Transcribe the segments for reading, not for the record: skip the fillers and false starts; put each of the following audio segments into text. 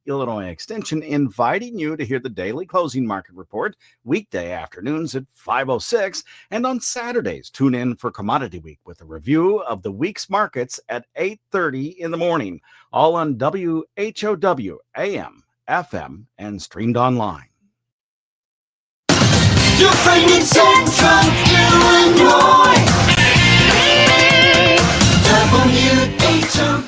Illinois Extension, inviting you to hear the daily closing market report weekday afternoons at 5:06, and on Saturdays, tune in for Commodity Week with a review of the week's markets at 8:30 in the morning, all on WHOW, AM, FM, and streamed online. You're in Central Illinois. WHOW.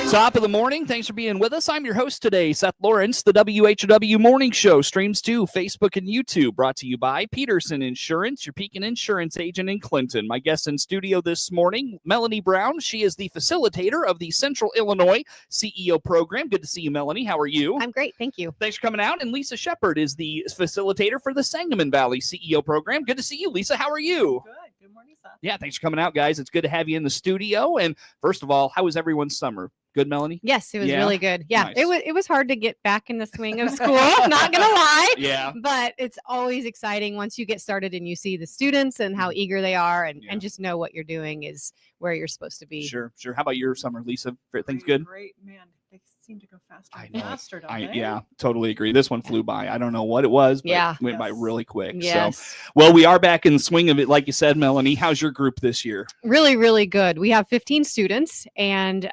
Top of the morning. Thanks for being with us. I'm your host today, Seth Lawrence. The WHOW Morning Show streams to Facebook and YouTube, brought to you by Peterson Insurance, your Pekin Insurance agent in Clinton. My guest in studio this morning, Melanie Brown. She is the facilitator of the Central Illinois CEO program. Good to see you, Melanie. How are you? I'm great. Thank you. Thanks for coming out. And Lisa Sheppard is the facilitator for the Sangamon Valley CEO program. Good to see you, Lisa. How are you? Good. Good morning, Seth. Yeah, thanks for coming out, guys. It's good to have you in the studio. And first of all, how was everyone's summer? Good, Melanie? Yes, it was really good. Yeah, Nice. it was hard to get back in the swing of school. Not gonna lie. Yeah. But it's always exciting once you get started and you see the students and how eager they are, and just know what you're doing is where you're supposed to be. Sure. How about your summer, Lisa? Things good? Great, man. They seem to go faster I and know. faster, don't they? Yeah, totally agree. This one flew by. I don't know what it was, but Yeah. it went by really quick. Yes. So, well, we are back in the swing of it, like you said, Melanie. How's your group this year? Really, really good. We have 15 students, and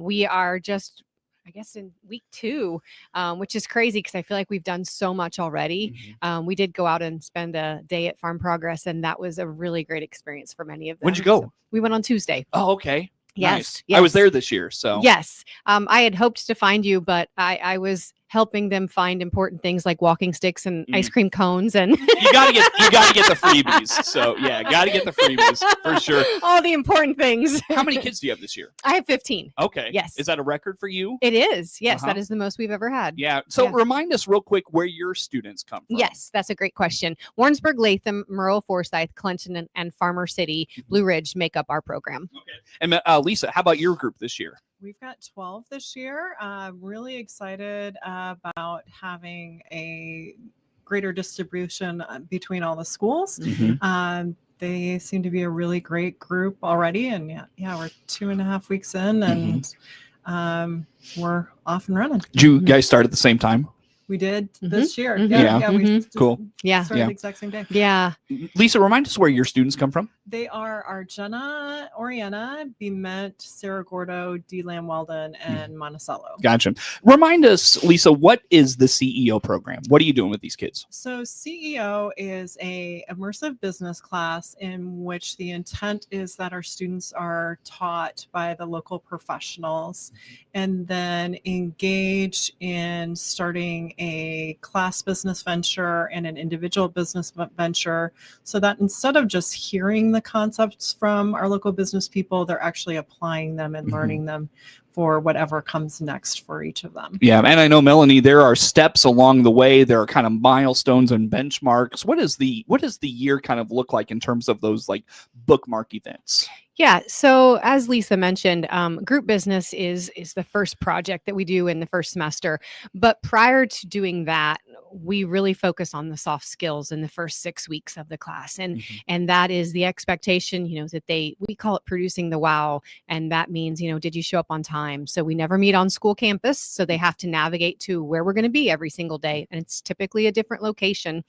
we are just, I guess, in week 2, which is crazy because I feel like we've done so much already. We did go out and spend a day at Farm Progress, and that was a really great experience for many of them. When'd you go? So we went on Tuesday. Oh, okay. Yes, Nice. I was there this year, so. Yes. I had hoped to find you, but I was helping them find important things like walking sticks and ice cream cones, and You gotta get the freebies. So yeah, gotta get the freebies for sure. all the important things. How many kids do you have this year? I have 15. Okay. Yes. Is that a record for you? It is. Yes, Uh-huh. that is the most we've ever had. Yeah. So Yeah. remind us real quick where your students come from. Yes, that's a great question. Warrensburg, Latham, Merle, Forsyth, Clinton, and Farmer City, Blue Ridge make up our program. Okay. And Lisa, how about your group this year? We've got 12 this year. Really excited about having a greater distribution between all the schools. They seem to be a really great group already. And yeah, we're 2.5 weeks in, and we're off and running. Did you guys start at the same time? We did this year. Yeah. We just Cool. Yeah. started the exact same day. Yeah. Lisa, remind us where your students come from. They are Argena, Oriana, Bement, Cerro Gordo, D-Lam Weldon, and Monticello. Gotcha. Remind us, Lisa, what is the CEO program? What are you doing with these kids? So CEO is a immersive business class in which the intent is that our students are taught by the local professionals and then engage in starting a class business venture and an individual business venture, so that instead of just hearing the concepts from our local business people, they're actually applying them and learning them for whatever comes next for each of them. Yeah, and I know, Melanie, there are steps along the way. There are kind of milestones and benchmarks. What does the year kind of look like in terms of those like bookmark events? Yeah. So as Lisa mentioned, group business is the first project that we do in the first semester. But prior to doing that, we really focus on the soft skills in the first 6 weeks of the class. And that is the expectation, that we call it producing the WHOW. And that means, did you show up on time? So we never meet on school campus. So they have to navigate to where we're going to be every single day. And it's typically a different location.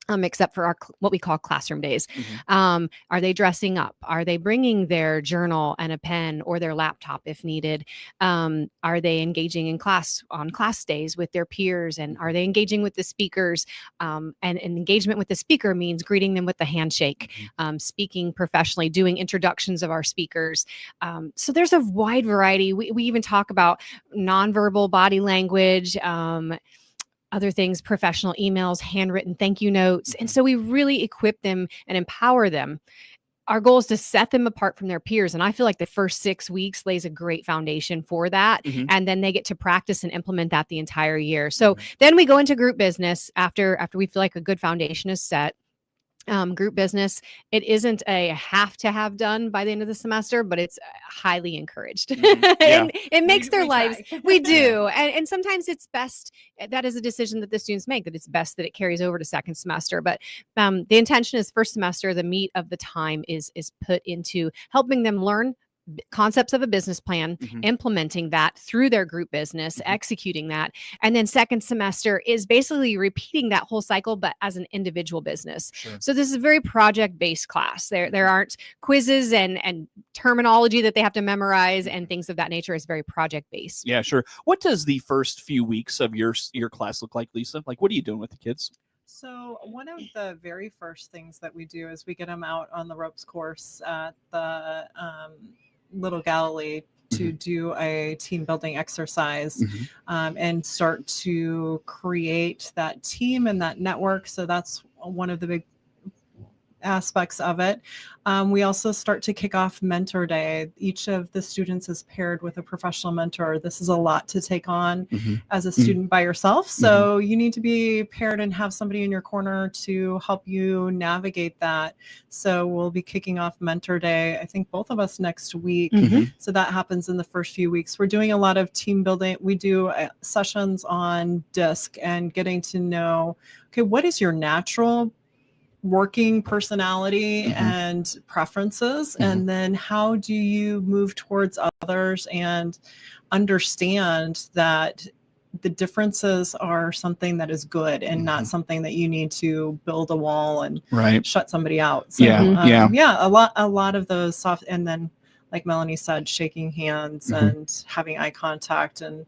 Except for our what we call classroom days. Are they dressing up? Are they bringing their journal and a pen or their laptop if needed? Are they engaging in class on class days with their peers? And are they engaging with the speakers? And engagement with the speaker means greeting them with the handshake, speaking professionally, doing introductions of our speakers. So there's a wide variety. We even talk about nonverbal body language, other things, professional emails, handwritten thank you notes. And so we really equip them and empower them. Our goal is to set them apart from their peers. And I feel like the first 6 weeks lays a great foundation for that. And then they get to practice and implement that the entire year. So then we go into group business after we feel like a good foundation is set. Group business, it isn't a have to have done by the end of the semester, but it's highly encouraged. And it makes their lives, we do. And sometimes it's best, that is a decision that the students make, that it's best that it carries over to second semester. But the intention is first semester, the meat of the time is put into helping them learn concepts of a business plan, implementing that through their group business, executing that. And then second semester is basically repeating that whole cycle, but as an individual business. Sure. So this is a very project-based class. There aren't quizzes and terminology that they have to memorize and things of that nature. Is very project-based. Yeah, sure. What does the first few weeks of your class look like, Lisa? Like, what are you doing with the kids? So one of the very first things that we do is we get them out on the ropes course at the Little Galilee to do a team building exercise and start to create that team and that network. So that's one of the big aspects of it. We also start to kick off mentor day. Each of the students is paired with a professional mentor. This is a lot to take on as a student by yourself. So you need to be paired and have somebody in your corner to help you navigate that. So we'll be kicking off mentor day, I think both of us next week. So that happens in the first few weeks. We're doing a lot of team building. We do sessions on DISC and getting to know, okay, what is your natural working personality and preferences, and then how do you move towards others and understand that the differences are something that is good and not something that you need to build a wall and shut somebody out. So, a lot of those soft, and then like Melanie said, shaking hands and having eye contact and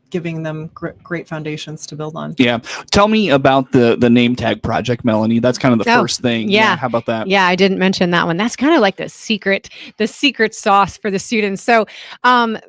giving them great foundations to build on. Yeah. Tell me about the name tag project, Melanie. That's kind of the first thing. Yeah. How about that? Yeah, I didn't mention that one. That's kind of like the secret sauce for the students. So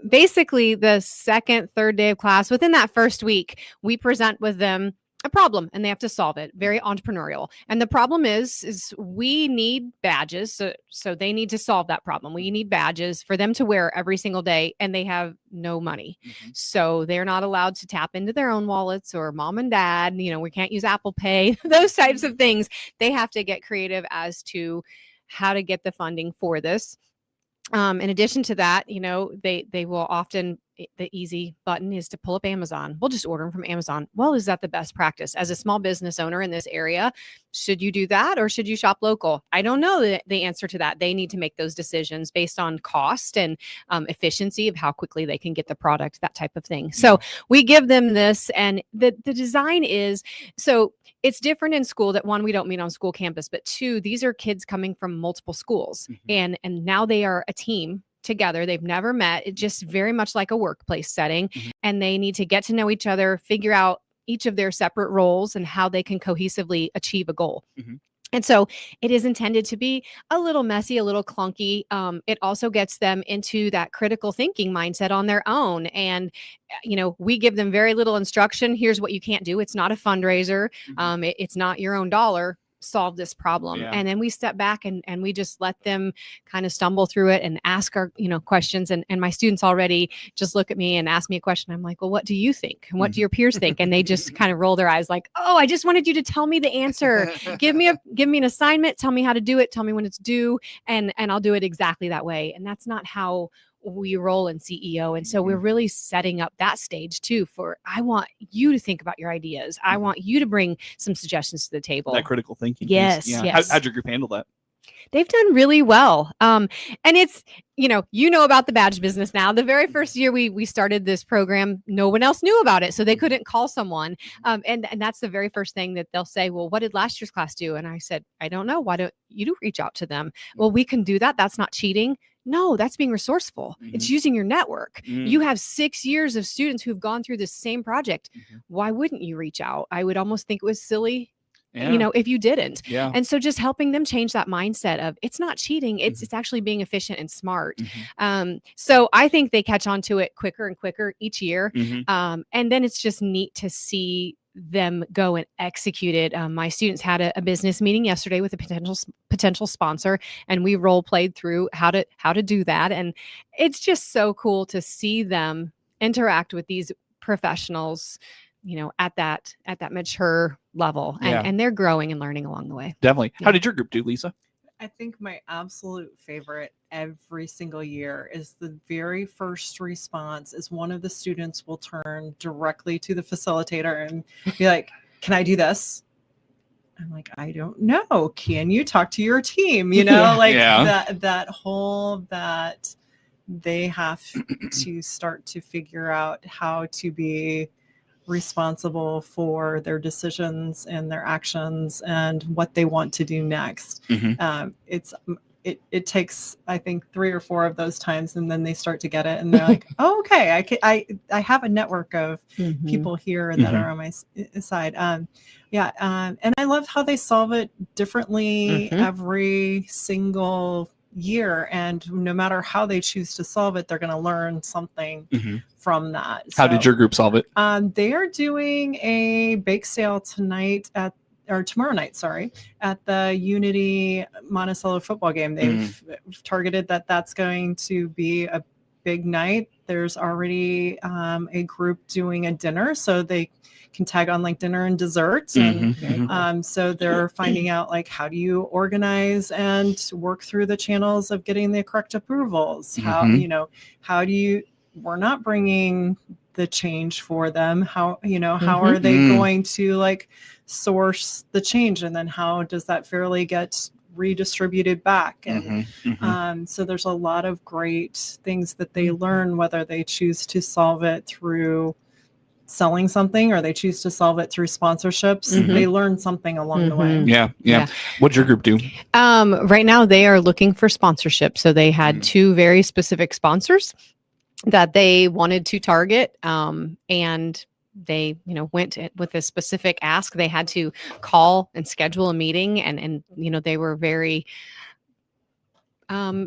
basically the second, third day of class, within that first week, we present with them a problem and they have to solve it. Very entrepreneurial. And the problem is we need badges. So they need to solve that problem. We need badges for them to wear every single day, and they have no money. So they're not allowed to tap into their own wallets or mom and dad. We can't use Apple Pay, those types of things. They have to get creative as to how to get the funding for this. In addition to that, they will often, the easy button is to pull up Amazon. We'll just order them from Amazon. Well, is that the best practice? As a small business owner in this area, should you do that or should you shop local? I don't know the answer to that. They need to make those decisions based on cost and efficiency of how quickly they can get the product, that type of thing. So we give them this, and the design is, so it's different in school that one, we don't meet on school campus, but two, these are kids coming from multiple schools and now they are a team together. They've never met. It's just very much like a workplace setting, and they need to get to know each other, figure out each of their separate roles and how they can cohesively achieve a goal. And so it is intended to be a little messy, a little clunky. It also gets them into that critical thinking mindset on their own. And, we give them very little instruction. Here's what you can't do. It's not a fundraiser. It's not your own dollar. Solve this problem. And then we step back and we just let them kind of stumble through it and ask our, questions. And my students already just look at me and ask me a question. I'm like, well, what do you think? And what do your peers think? And they just kind of roll their eyes like, oh, I just wanted you to tell me the answer. Give me an assignment. Tell me how to do it. Tell me when it's due. And I'll do it exactly that way. And that's not how we roll in CEO. And so we're really setting up that stage too I want you to think about your ideas. I want you to bring some suggestions to the table. That critical thinking. Yes. Piece. Yeah. Yes. How'd your group handle that? They've done really well. And it's, about the badge business now. The very first year we started this program, no one else knew about it. So they couldn't call someone. And that's the very first thing that they'll say, well, what did last year's class do? And I said, I don't know. Why don't you reach out to them? Well, we can do that. That's not cheating. No, that's being resourceful. It's using your network. You have 6 years of students who've gone through the same project. Why wouldn't you reach out? I would almost think it was silly, if you didn't. And so just helping them change that mindset of it's not cheating. It's actually being efficient and smart. So I think they catch on to it quicker and quicker each year. And then it's just neat to see them go and execute it. My students had a business meeting yesterday with a potential sponsor, and we role played through how to do that. And it's just so cool to see them interact with these professionals, at that mature level, and they're growing and learning along the way. Definitely. How did your group do, Lisa? I think my absolute favorite every single year is the very first response is one of the students will turn directly to the facilitator and be like, can I do this? I'm like, I don't know. Can you talk to your team? You know, like that whole that they have to start to figure out how to be responsible for their decisions and their actions and what they want to do next. It takes, I think, 3 or 4 of those times, and then they start to get it, and they're like, "Oh, okay, I have a network of people here that are on my side." And I love how they solve it differently every single year, and no matter how they choose to solve it, they're going to learn something from that. How did your group solve it? They are doing a bake sale tomorrow night, at the Unity Monticello football game. They've targeted that's going to be a big night. There's already a group doing a dinner, so they can tag on like dinner and desserts. And so they're finding out like, how do you organize and work through the channels of getting the correct approvals? How do you, we're not bringing the change for them. How are they going to like source the change? And then how does that fairly get redistributed back? And so there's a lot of great things that they learn, whether they choose to solve it through selling something or they choose to solve it through sponsorships. They learn something along the way. Yeah. What'd your group do? Right now they are looking for sponsorship. So they had 2 very specific sponsors that they wanted to target. And they, went with a specific ask. They had to call and schedule a meeting, and they were very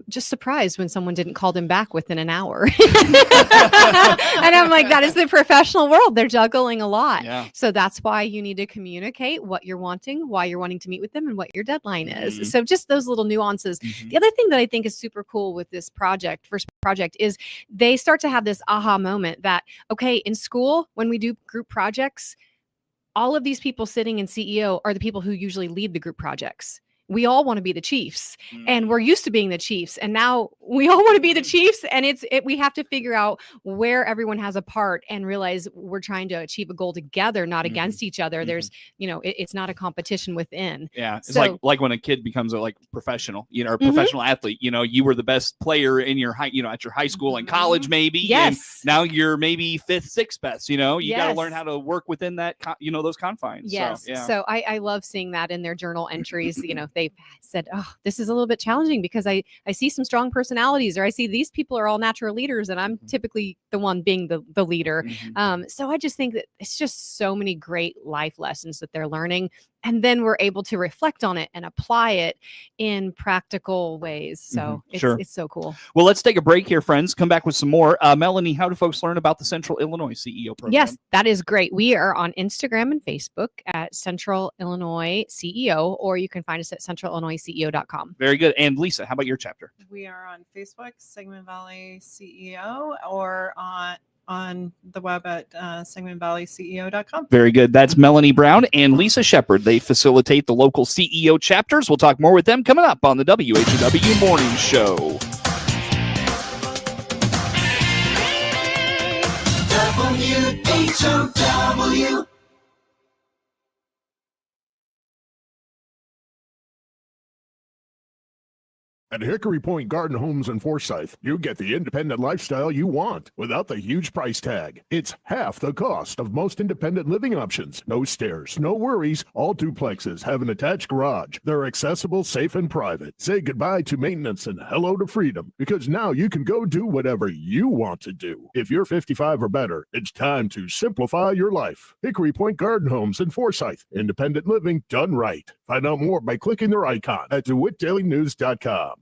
just surprised when someone didn't call them back within an hour. And I'm like, that is the professional world. They're juggling a lot. Yeah. So that's why you need to communicate what you're wanting, why you're wanting to meet with them, and what your deadline is. So just those little nuances. The other thing that I think is super cool with this first project, is they start to have this aha moment that, okay, in school, when we do group projects, all of these people sitting in CEO are the people who usually lead the group projects. We all want to be the chiefs, and we're used to being the chiefs. And now we all want to be the chiefs. And we have to figure out where everyone has a part and realize we're trying to achieve a goal together, not against each other. There's, it's not a competition within. Yeah. It's like when a kid becomes a professional, or a professional athlete, you were the best player in your at your high school and college, maybe. Yes. And now you're maybe 5th, 6th best, you got to learn how to work within that, those confines. Yes. So, yeah. So I love seeing that in their journal entries. They've said, oh, this is a little bit challenging because I see some strong personalities, or I see these people are all natural leaders and I'm typically the one being the leader. So I just think that it's just so many great life lessons that they're learning. And then we're able to reflect on it and apply it in practical ways. So it's so cool. Well, let's take a break here, friends. Come back with some more. Melanie, how do folks learn about the Central Illinois CEO program? Yes, that is great. We are on Instagram and Facebook at Central Illinois CEO, or you can find us at centralillinoisceo.com. Very good. And Lisa, how about your chapter? We are on Facebook, Sangamon Valley CEO, or on the web at sangamonvalleyceo.com. Very good. That's Melanie Brown and Lisa Sheppard. They facilitate the local CEO chapters. We'll talk more with them coming up on the WHOW Morning Show. WHOW. At Hickory Point Garden Homes in Forsyth, you get the independent lifestyle you want without the huge price tag. It's half the cost of most independent living options. No stairs, no worries. All duplexes have an attached garage. They're accessible, safe, and private. Say goodbye to maintenance and hello to freedom, because now you can go do whatever you want to do. If you're 55 or better, it's time to simplify your life. Hickory Point Garden Homes in Forsyth. Independent living done right. Find out more by clicking their icon at DeWittDailyNews.com.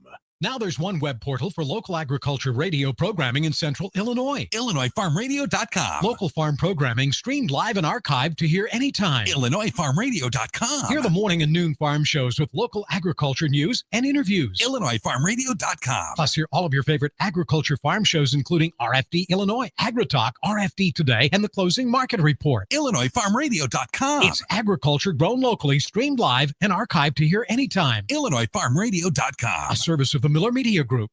Now there's one web portal for local agriculture radio programming in Central Illinois. IllinoisFarmRadio.com. Local farm programming streamed live and archived to hear anytime. IllinoisFarmRadio.com. Hear the morning and noon farm shows with local agriculture news and interviews. IllinoisFarmRadio.com. Plus hear all of your favorite agriculture farm shows, including RFD Illinois, AgriTalk, RFD Today, and the Closing Market Report. IllinoisFarmRadio.com. It's agriculture grown locally, streamed live, and archived to hear anytime. IllinoisFarmRadio.com. A service of the Miller Media Group.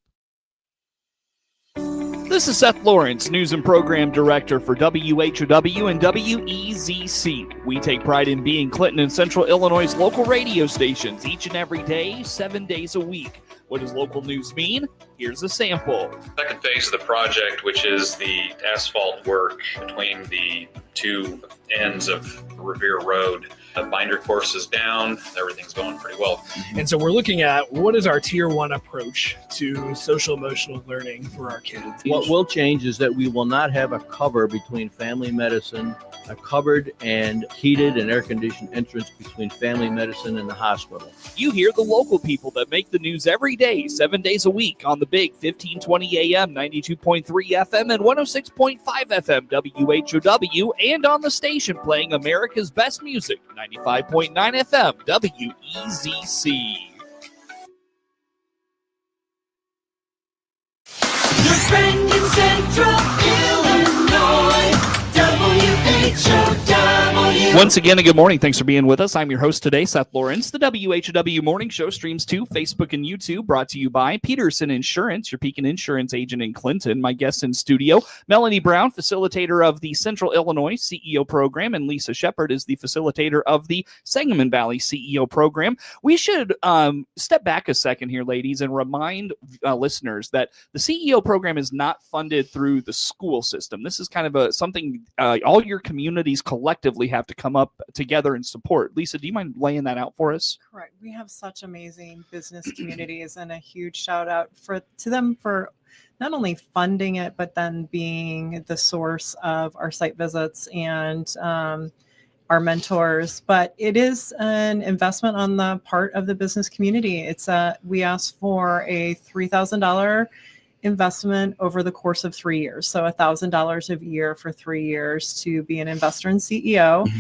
The This is Seth Lawrence, News and Program Director for WHOW and WEZC. We take pride in being Clinton and Central Illinois' local radio stations each and every day, 7 days a week. What does local news mean? Here's a sample. Second phase of the project, which is the asphalt work between the two ends of Revere Road. The binder course is down. Everything's going pretty well. And so we're looking at what is our tier one approach to social emotional learning for our kids. What will change is that we will not have a cover between family medicine, a covered and heated and air-conditioned entrance between family medicine and the hospital. You hear the local people that make the news every day, 7 days a week on the big 1520 AM, 92.3 FM, and 106.5 FM WHOW, and on the station playing America's best music, 95.9 FM WEZC. Your friend in Central Illinois, WHOW. Once again, a good morning. Thanks for being with us. I'm your host today, Seth Lawrence. The WHOW Morning Show streams to Facebook and YouTube, brought to you by Peterson Insurance, your Pekin Insurance agent in Clinton. My guests in studio, Melanie Brown, facilitator of the Central Illinois CEO program, and Lisa Sheppard is the facilitator of the Sangamon Valley CEO program. We should step back a second here, ladies, and remind listeners that the CEO program is not funded through the school system. This is kind of something all your communities collectively have to come up together and support. Lisa, do you mind laying that out for us? Correct. We have such amazing business communities, and a huge shout out to them for not only funding it, but then being the source of our site visits and our mentors. But it is an investment on the part of the business community. We asked for a $3,000 investment over the course of 3 years. So $1,000 a year for 3 years to be an investor and CEO. Mm-hmm.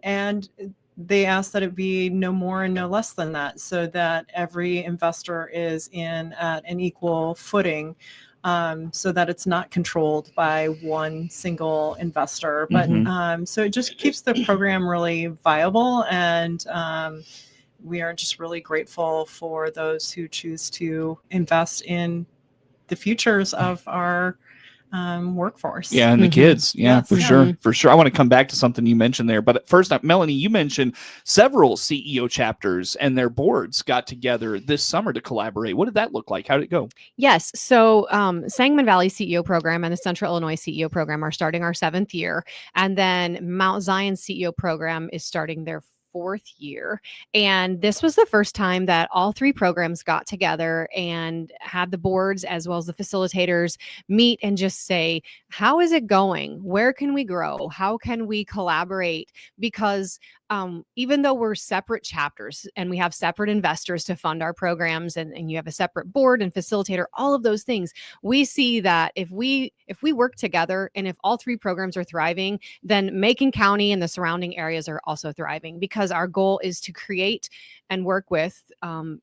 And they asked that it be no more and no less than that, so that every investor is in at an equal footing, so that it's not controlled by one single investor. But so it just keeps the program really viable, and we are just really grateful for those who choose to invest in the futures of our workforce. Yeah, and the kids. Yeah, for sure. I want to come back to something you mentioned there. But first, Melanie, you mentioned several CEO chapters and their boards got together this summer to collaborate. What did that look like? How did it go? Yes. So Sangamon Valley CEO program and the Central Illinois CEO program are starting our 7th year. And then Mount Zion CEO program is starting their 4th year. And this was the first time that all 3 programs got together and had the boards as well as the facilitators meet and just say, how is it going? Where can we grow? How can we collaborate? Because even though we're separate chapters and we have separate investors to fund our programs, and you have a separate board and facilitator, all of those things, we see that if we work together and if all 3 programs are thriving, then Macon County and the surrounding areas are also thriving, because our goal is to create and work with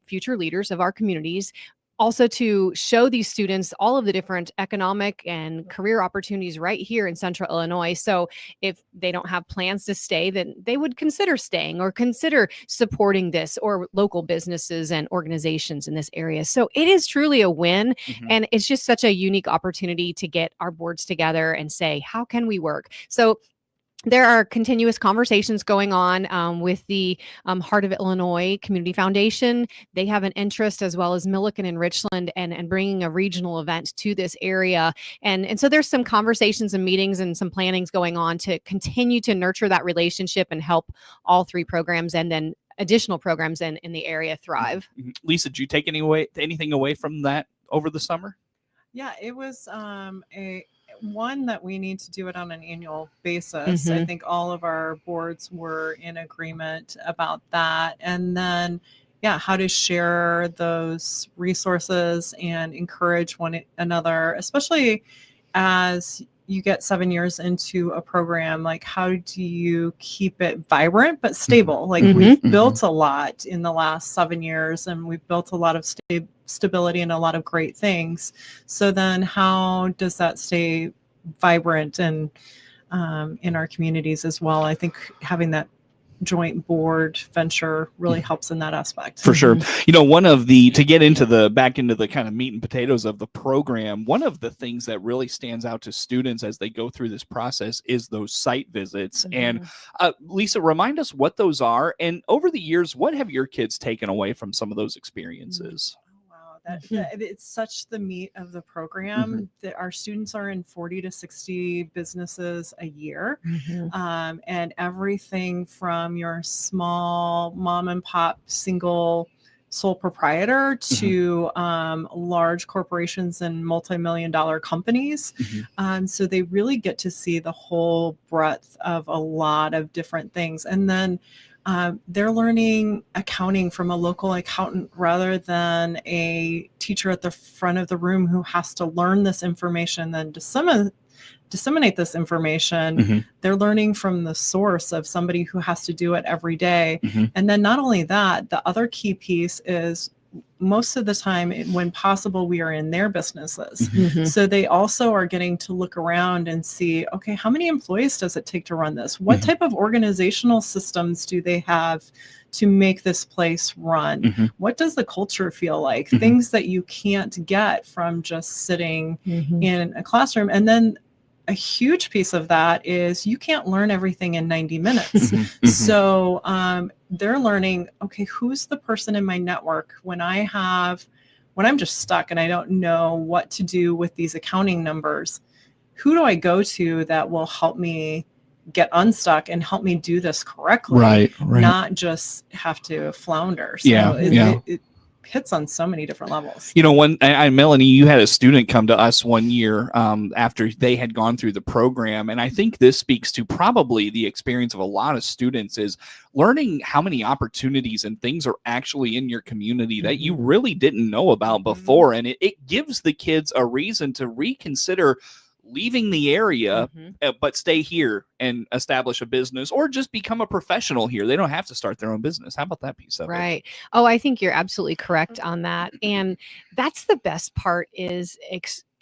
future leaders of our communities. Also to show these students all of the different economic and career opportunities right here in Central Illinois. So if they don't have plans to stay, then they would consider staying or consider supporting this or local businesses and organizations in this area. So it is truly a win. And it's just such a unique opportunity to get our boards together and say, how can we work? So there are continuous conversations going on with the Heart of Illinois Community Foundation. They have an interest, as well as Milliken and Richland, and bringing a regional event to this area. And so there's some conversations and meetings and some plannings going on to continue to nurture that relationship and help all 3 programs and then additional programs in the area thrive. Lisa, did you take anything away from that over the summer? Yeah, it was one that we need to do it on an annual basis. I think all of our boards were in agreement about that. And then, how to share those resources and encourage one another, especially as you get 7 years into a program. Like, how do you keep it vibrant but stable? Like, we've built a lot in the last 7 years, and we've built a lot of stability and a lot of great things. So then how does that stay vibrant and in our communities as well? I think having that joint board venture really helps in that aspect. For sure. You know, to get into back into the kind of meat and potatoes of the program, one of the things that really stands out to students as they go through this process is those site visits. And Lisa, remind us what those are. And over the years, what have your kids taken away from some of those experiences? It's such the meat of the program that our students are in 40 to 60 businesses a year. And everything from your small mom and pop single sole proprietor to large corporations and multi-million-dollar companies. So they really get to see the whole breadth of a lot of different things. And then they're learning accounting from a local accountant rather than a teacher at the front of the room who has to learn this information, then disseminate this information. They're learning from the source of somebody who has to do it every day. And then not only that, the other key piece is most of the time, when possible, we are in their businesses. So they also are getting to look around and see, okay, how many employees does it take to run this? What type of organizational systems do they have to make this place run? What does the culture feel like? Things that you can't get from just sitting in a classroom. And then a huge piece of that is you can't learn everything in 90 minutes. So they're learning, okay, who's the person in my network when I'm just stuck and I don't know what to do with these accounting numbers? Who do I go to that will help me get unstuck and help me do this correctly? Right. Not just have to flounder. So it hits on so many different levels. You know, Melanie, you had a student come to us one year after they had gone through the program. And I think this speaks to probably the experience of a lot of students is learning how many opportunities and things are actually in your community that you really didn't know about before. And it gives the kids a reason to reconsider leaving the area, but stay here and establish a business or just become a professional here. They don't have to start their own business. How about that piece of it? Right. Oh, I think you're absolutely correct on that. And that's the best part is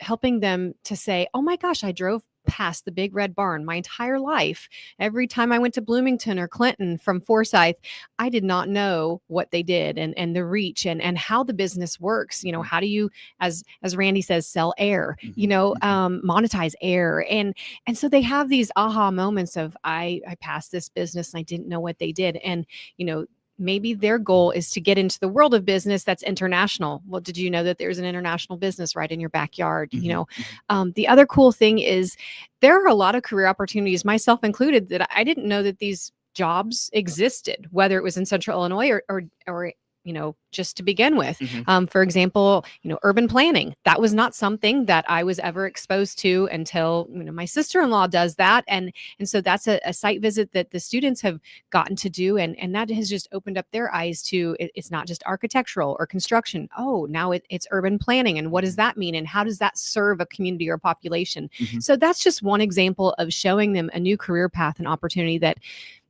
helping them to say, oh my gosh, I drove past the big red barn my entire life. Every time I went to Bloomington or Clinton from Forsyth, I did not know what they did and the reach and how the business works. You know, how do you, as Randy says, sell air, monetize air. And so they have these aha moments of I passed this business and I didn't know what they did. And, you know, maybe their goal is to get into the world of business that's international. Well, did you know that there's an international business right in your backyard? You know, the other cool thing is there are a lot of career opportunities, myself included, that I didn't know that these jobs existed, whether it was in Central Illinois or you know, just to begin with. For example, you know, urban planning. That was not something that I was ever exposed to until, you know, my sister-in-law does that. And so that's a site visit that the students have gotten to do. And that has just opened up their eyes to it's not just architectural or construction. Oh, now it's urban planning. And what does that mean? And how does that serve a community or population? So that's just one example of showing them a new career path and opportunity that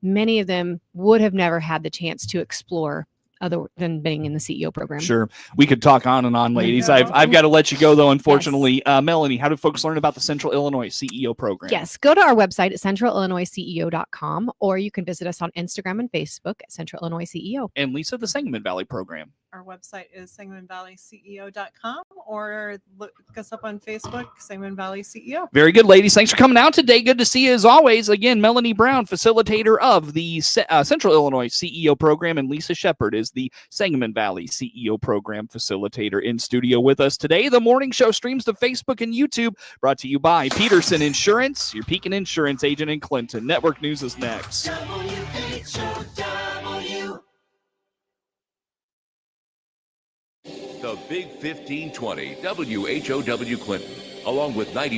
many of them would have never had the chance to explore other than being in the CEO program. Sure. We could talk on and on, ladies. I've got to let you go, though, unfortunately. Yes. Melanie, how do folks learn about the Central Illinois CEO program? Yes. Go to our website at centralillinoisceo.com, or you can visit us on Instagram and Facebook at Central Illinois CEO. And Lisa, the Sangamon Valley program. Our website is sangamonvalleyceo.com, or look us up on Facebook, Sangamon Valley CEO. Very good, ladies. Thanks for coming out today. Good to see you as always. Again, Melanie Brown, facilitator of the Central Illinois CEO program, and Lisa Sheppard is the Sangamon Valley CEO program facilitator in studio with us today. The morning show streams to Facebook and YouTube, brought to you by Peterson Insurance, your Pekin Insurance agent in Clinton. Network News is next. WHOW. The Big 1520 WHOW Clinton, along with 90.